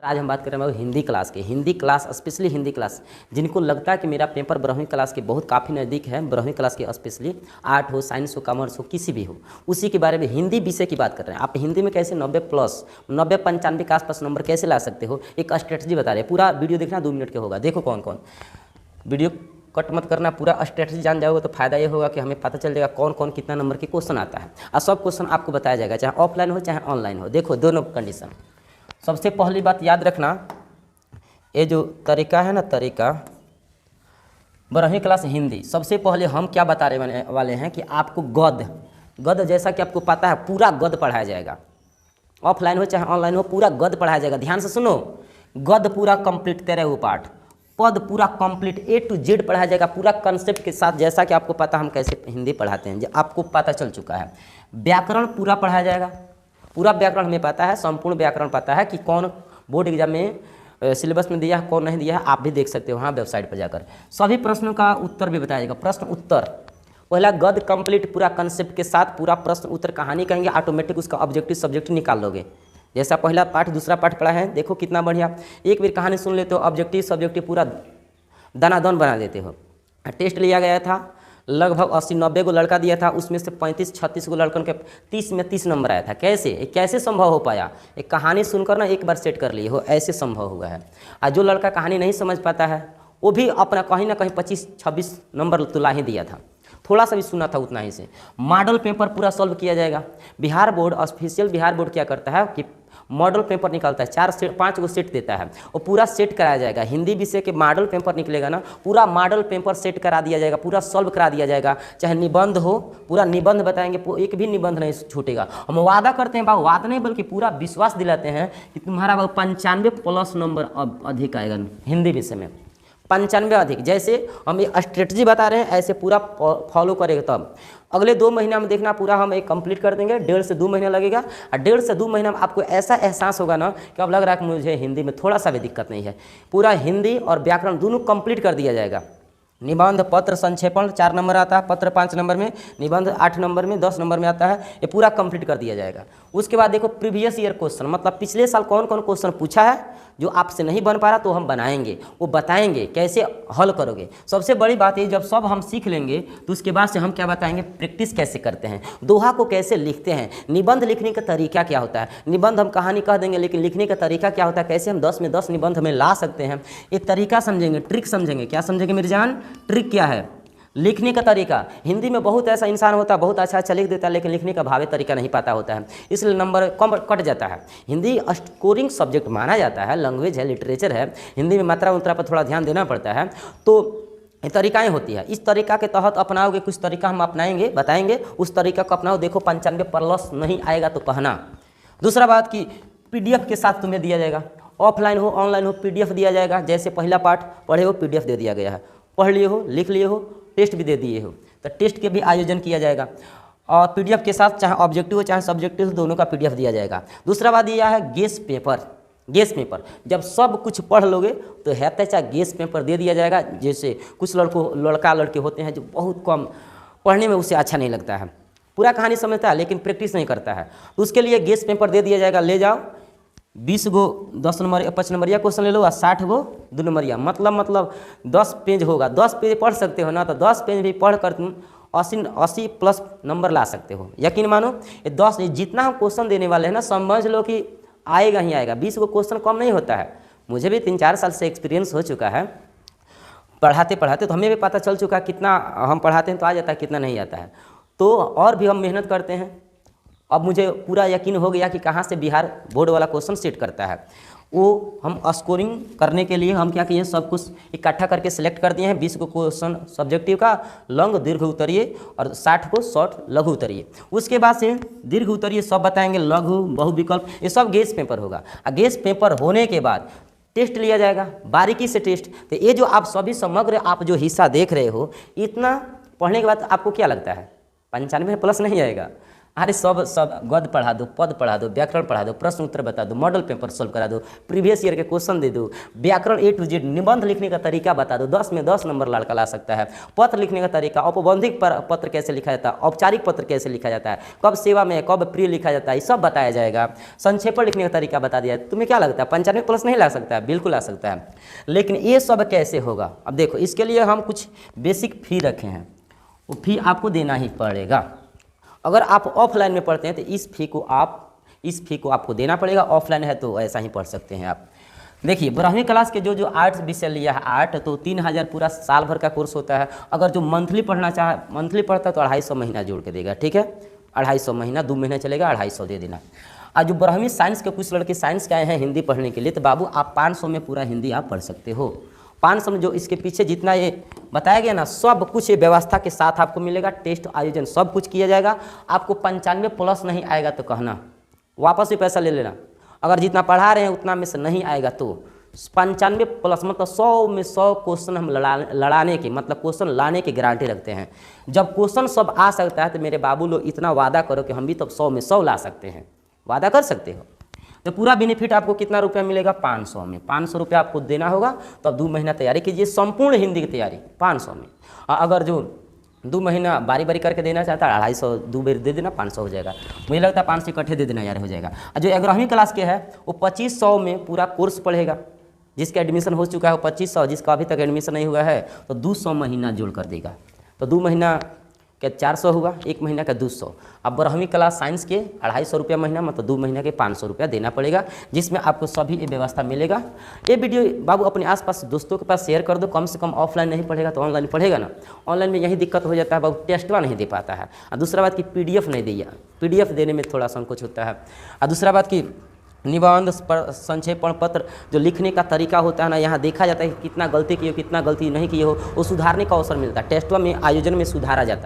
आज हम बात कर रहे हैं हिंदी क्लास की। Hindi class, specially Hindi class, जिनको लगता है कि मेरा पेपर 12वीं क्लास के बहुत काफ़ी नज़दीक है, 12वीं क्लास के स्पेशली आर्ट हो, साइंस हो, कॉमर्स हो, किसी भी हो, उसी के बारे में हिंदी विषय की बात कर रहे हैं। आप हिंदी में कैसे 90+, 90-95 के आसपास नंबर कैसे ला सकते हो, एक स्ट्रेटजी बता रहे हैं। पूरा वीडियो देखना 2 मिनट के होगा। देखो कौन कौन, वीडियो कट मत करना, पूरा स्ट्रेटजी जान जाओगे तो फायदा ये होगा कि हमें पता चल जाएगा कौन कौन कितना नंबर के क्वेश्चन आता है, और सब क्वेश्चन आपको बताया जाएगा, चाहे ऑफलाइन हो चाहे ऑनलाइन हो। देखो दोनों कंडीशन। सबसे पहली बात याद रखना, ये जो तरीका है ना, तरीका 12वीं क्लास हिंदी, सबसे पहले हम क्या बता रहे वाले हैं कि आपको गद्य जैसा कि आपको पता है पूरा गद्य पढ़ाया जाएगा, ऑफलाइन हो चाहे ऑनलाइन हो, पूरा गद्य पढ़ाया जाएगा। ध्यान से सुनो, गद्य पूरा कंप्लीट 13 पाठ, पद पूरा कंप्लीट A to Z पढ़ाया जाएगा, पूरा कंसेप्ट के साथ, जैसा कि आपको पता हम कैसे हिंदी पढ़ाते हैं, आपको पता चल चुका है। व्याकरण पूरा पढ़ाया जाएगा, पूरा व्याकरण हमें पता है, संपूर्ण व्याकरण पता है कि कौन बोर्ड एग्जाम में सिलेबस में दिया है, कौन नहीं दिया है, आप भी देख सकते हो वहाँ वेबसाइट पर जाकर। सभी प्रश्नों का उत्तर भी बताया जाएगा, प्रश्न उत्तर। पहला गद्य कंप्लीट पूरा कंसेप्ट के साथ, पूरा प्रश्न उत्तर कहानी कहेंगे, ऑटोमेटिक उसका ऑब्जेक्टिव सब्जेक्टिव निकाल लोगे। जैसा पहला पाठ दूसरा पाठ पढ़ा है, देखो कितना बढ़िया, एक बार कहानी सुन लेते हो, ऑब्जेक्टिव सब्जेक्टिव पूरा दनादन बना देते हो। टेस्ट लिया गया था, लगभग 80-90 को लड़का दिया था, उसमें से 35-36 को लड़कन के 30 में 30 नंबर आया था। कैसे संभव हो पाया? एक कहानी सुनकर ना एक बार सेट कर लिए हो, ऐसे संभव हुआ है। और जो लड़का कहानी नहीं समझ पाता है वो भी अपना कहीं ना कहीं 25-26 नंबर तो ला ही दिया था, थोड़ा सा भी सुना था उतना ही से। मॉडल पेपर पूरा सॉल्व किया जाएगा। Bihar board, official Bihar board क्या करता है कि मॉडल पेपर निकालता है, 4-5 को सेट देता है, वो पूरा सेट कराया जाएगा। हिंदी विषय के मॉडल पेपर निकलेगा ना, पूरा मॉडल पेपर सेट करा दिया जाएगा, पूरा सॉल्व करा दिया जाएगा। चाहे निबंध हो, पूरा निबंध बताएंगे, एक भी निबंध नहीं छूटेगा। हम वादा करते हैं, वादा नहीं बल्कि पूरा विश्वास दिलाते हैं कि तुम्हारा 95+ नंबर अधिक आएगा हिंदी विषय में, 95 अधिक। जैसे हम ये स्ट्रेटजी बता रहे हैं, ऐसे पूरा फॉलो करेगा, तब अगले 2 महीना में देखना पूरा हम एक कंप्लीट कर देंगे। 1.5 से 2 महीना लगेगा, और 1.5 से 2 महीना में आपको ऐसा एहसास होगा ना कि अब लग रहा है कि मुझे हिंदी में थोड़ा सा भी दिक्कत नहीं है। पूरा हिंदी और व्याकरण दोनों कंप्लीट कर दिया जाएगा। निबंध, पत्र, संक्षेपण 4 नंबर आता है, पत्र 5 नंबर में, निबंध 8 नंबर में, 10 नंबर में आता है, ये पूरा कंप्लीट कर दिया जाएगा। उसके बाद देखो प्रीवियस ईयर क्वेश्चन, मतलब पिछले साल कौन कौन क्वेश्चन पूछा है, जो आपसे नहीं बन पा रहा तो हम बनाएंगे, वो बताएंगे कैसे हल करोगे। सबसे बड़ी बात ये, जब सब हम सीख लेंगे तो उसके बाद से हम क्या बताएंगे, प्रैक्टिस कैसे करते हैं, दोहा को कैसे लिखते हैं, निबंध लिखने का तरीका क्या होता है। निबंध हम कहानी कह देंगे, लेकिन लिखने का तरीका क्या होता है, कैसे हम 10 में 10 निबंध हमें ला सकते हैं, एक तरीका समझेंगे, ट्रिक समझेंगे। क्या समझेंगे मेरी जान? ट्रिक क्या है, लिखने का तरीका। हिंदी में बहुत ऐसा इंसान होता है, बहुत अच्छा लिख देता है, लेकिन लिखने का भावे तरीका नहीं पता होता है, इसलिए नंबर कम कट जाता है। हिंदी स्कोरिंग सब्जेक्ट माना जाता है, लैंग्वेज है, लिटरेचर है, हिंदी में मात्रा उतरा पर थोड़ा ध्यान देना पड़ता है। तो ये तरीकाएँ होती है, इस तरीका के तहत अपनाओगे, कुछ तरीका हम अपनाएंगे, बताएंगे, उस तरीका को अपनाओ। देखो 95+ नहीं आएगा तो कहना। दूसरा बात कि PDF के साथ तुम्हें दिया जाएगा, ऑफलाइन हो ऑनलाइन हो, PDF दिया जाएगा। जैसे पहला पाठ पढ़े हो, PDF दे दिया गया है, पढ़ लिए हो, लिख लिए हो, टेस्ट भी दे दिए हो, तो टेस्ट के भी आयोजन किया जाएगा, और PDF के साथ चाहे ऑब्जेक्टिव हो चाहे सब्जेक्टिव हो, दोनों का PDF दिया जाएगा। दूसरा बात यह है गेस पेपर। गेस पेपर जब सब कुछ पढ़ लोगे तो है चाहे गेस पेपर दे दिया जाएगा। जैसे कुछ लड़का लड़के होते हैं जो बहुत कम पढ़ने में उसे अच्छा नहीं लगता है, पूरा कहानी समझता है लेकिन प्रैक्टिस नहीं करता है, तो उसके लिए गेस पेपर दे दिया जाएगा। ले जाओ 20 गो 10 नंबर 5 नंबरिया क्वेश्चन ले लो, और 60 गो 2 नंबरिया, मतलब 10 पेज होगा। 10 पेज पढ़ सकते हो ना, तो 10 पेज भी पढ़ कर तुम 80+ नंबर ला सकते हो। यकीन मानो, ये 10 जितना हम क्वेश्चन देने वाले हैं ना, समझ लो कि आएगा ही आएगा। 20 गो क्वेश्चन कम नहीं होता है। मुझे भी 3-4 साल से एक्सपीरियंस हो चुका है पढ़ाते पढ़ाते, तो हमें भी पता चल चुका है कितना हम पढ़ाते हैं तो आ जाता है, कितना नहीं आता है। तो और भी हम मेहनत करते हैं। अब मुझे पूरा यकीन हो गया कि कहाँ से बिहार बोर्ड वाला क्वेश्चन सेट करता है। वो हम स्कोरिंग करने के लिए हम क्या किए, सब कुछ इकट्ठा करके सिलेक्ट कर दिए हैं। 20 को क्वेश्चन सब्जेक्टिव का, लंग दीर्घ उत्तरीय, और 60 को शॉर्ट लघु उत्तरीय। उसके बाद से दीर्घ उत्तरीय सब बताएंगे, लघु, बहुविकल्प, ये सब गेस पेपर होगा। और गेस पेपर होने के बाद टेस्ट लिया जाएगा, बारीकी से टेस्ट। तो ये जो आप सभी समग्र आप जो हिस्सा देख रहे हो, इतना पढ़ने के बाद आपको क्या लगता है 95+ नहीं आएगा? अरे सब सब गद्य पढ़ा दो, पद पढ़ा दो, व्याकरण पढ़ा दो, प्रश्न उत्तर बता दो, मॉडल पेपर सॉल्व करा दो, प्रीवियस ईयर के क्वेश्चन दे दो, व्याकरण A to Z, निबंध लिखने का तरीका बता दो, 10 में 10 नंबर लड़का ला सकता है। पत्र लिखने का तरीका, औपबंधिक पत्र कैसे लिखा जाता है, औपचारिक पत्र कैसे लिखा जाता है, कब सेवा में कब प्रिय लिखा जाता है, ये सब बताया जाएगा। संक्षेपण लिखने का तरीका बता दिया। तुम्हें क्या लगता है 95+ नहीं ला सकता है? बिल्कुल आ सकता है। लेकिन ये सब कैसे होगा? अब देखो, इसके लिए हम कुछ बेसिक फी रखे हैं, वो फी आपको देना ही पड़ेगा। अगर आप ऑफलाइन में पढ़ते हैं तो इस फी को आपको देना पड़ेगा। ऑफलाइन है तो ऐसा ही पढ़ सकते हैं आप। देखिए, 12वीं क्लास के जो आर्ट्स विषय लिया है, आर्ट, तो 3000 पूरा साल भर का कोर्स होता है। अगर जो मंथली पढ़ना चाहे, मंथली पढ़ता है तो 250 महीना जोड़ के देगा, ठीक है। 250 महीना, 2 महीना चलेगा, 250 दे देना। और जो 12वीं साइंस के कुछ लड़के साइंस के आए हैं हिंदी पढ़ने के लिए, तो बाबू आप 500 में पूरा हिंदी आप पढ़ सकते हो। 500 में जो इसके पीछे जितना ये बताया गया ना, सब कुछ ये व्यवस्था के साथ आपको मिलेगा। टेस्ट आयोजन सब कुछ किया जाएगा। आपको 95+ नहीं आएगा तो कहना, वापस भी पैसा ले लेना। अगर जितना पढ़ा रहे हैं उतना में से नहीं आएगा तो 95+ मतलब 100 में 100 क्वेश्चन हम लड़ाने की, मतलब क्वेश्चन लाने की गारंटी रखते हैं। जब क्वेश्चन सब आ सकता है तो मेरे बाबू लोग इतना वादा करो कि हम भी तो 100 में 100 ला सकते हैं। वादा कर सकते हो? तो पूरा बेनिफिट आपको कितना रुपया मिलेगा? 500 में। 500 रुपया आपको देना होगा। तो अब 2 महीना तैयारी कीजिए, संपूर्ण हिंदी की तैयारी 500 में। अगर जो 2 महीना बारी बारी करके देना चाहता है, 250 2 बार दे देना, 500 हो जाएगा। मुझे लगता है 500 इकट्ठे दे देना यार, हो जाएगा। और जो 11वीं क्लास के है वो 2500 में पूरा कोर्स पढ़ेगा। जिसका एडमिशन हो चुका है वो 2500, जिसका अभी तक एडमिशन नहीं हुआ है तो 200 महीना जोड़ कर देगा। तो 2 महीना क्या 400 हुआ, 1 महीना का 200। अब 12वीं क्लास साइंस के 250 रुपया महीना, मतलब 2 महीना के 500 रुपया देना पड़ेगा, जिसमें आपको सभी ये व्यवस्था मिलेगा। ये वीडियो बाबू अपने आसपास दोस्तों के पास शेयर कर दो। कम से कम ऑफलाइन नहीं पढ़ेगा तो ऑनलाइन पढ़ेगा ना। ऑनलाइन में यही दिक्कत हो जाता है बाबू, टेस्टवा नहीं दे पाता है। और दूसरा बात कि PDF नहीं दिया, PDF देने में थोड़ा संकोच होता है। और दूसरा बात कि निबंध संक्षेपण पत्र जो लिखने का तरीका होता है ना, यहाँ देखा जाता है कि कितना गलती किए हो, कितना गलती नहीं किए हो, वो सुधारने का अवसर मिलता है। टेस्टवा में आयोजन में सुधारा जाता है।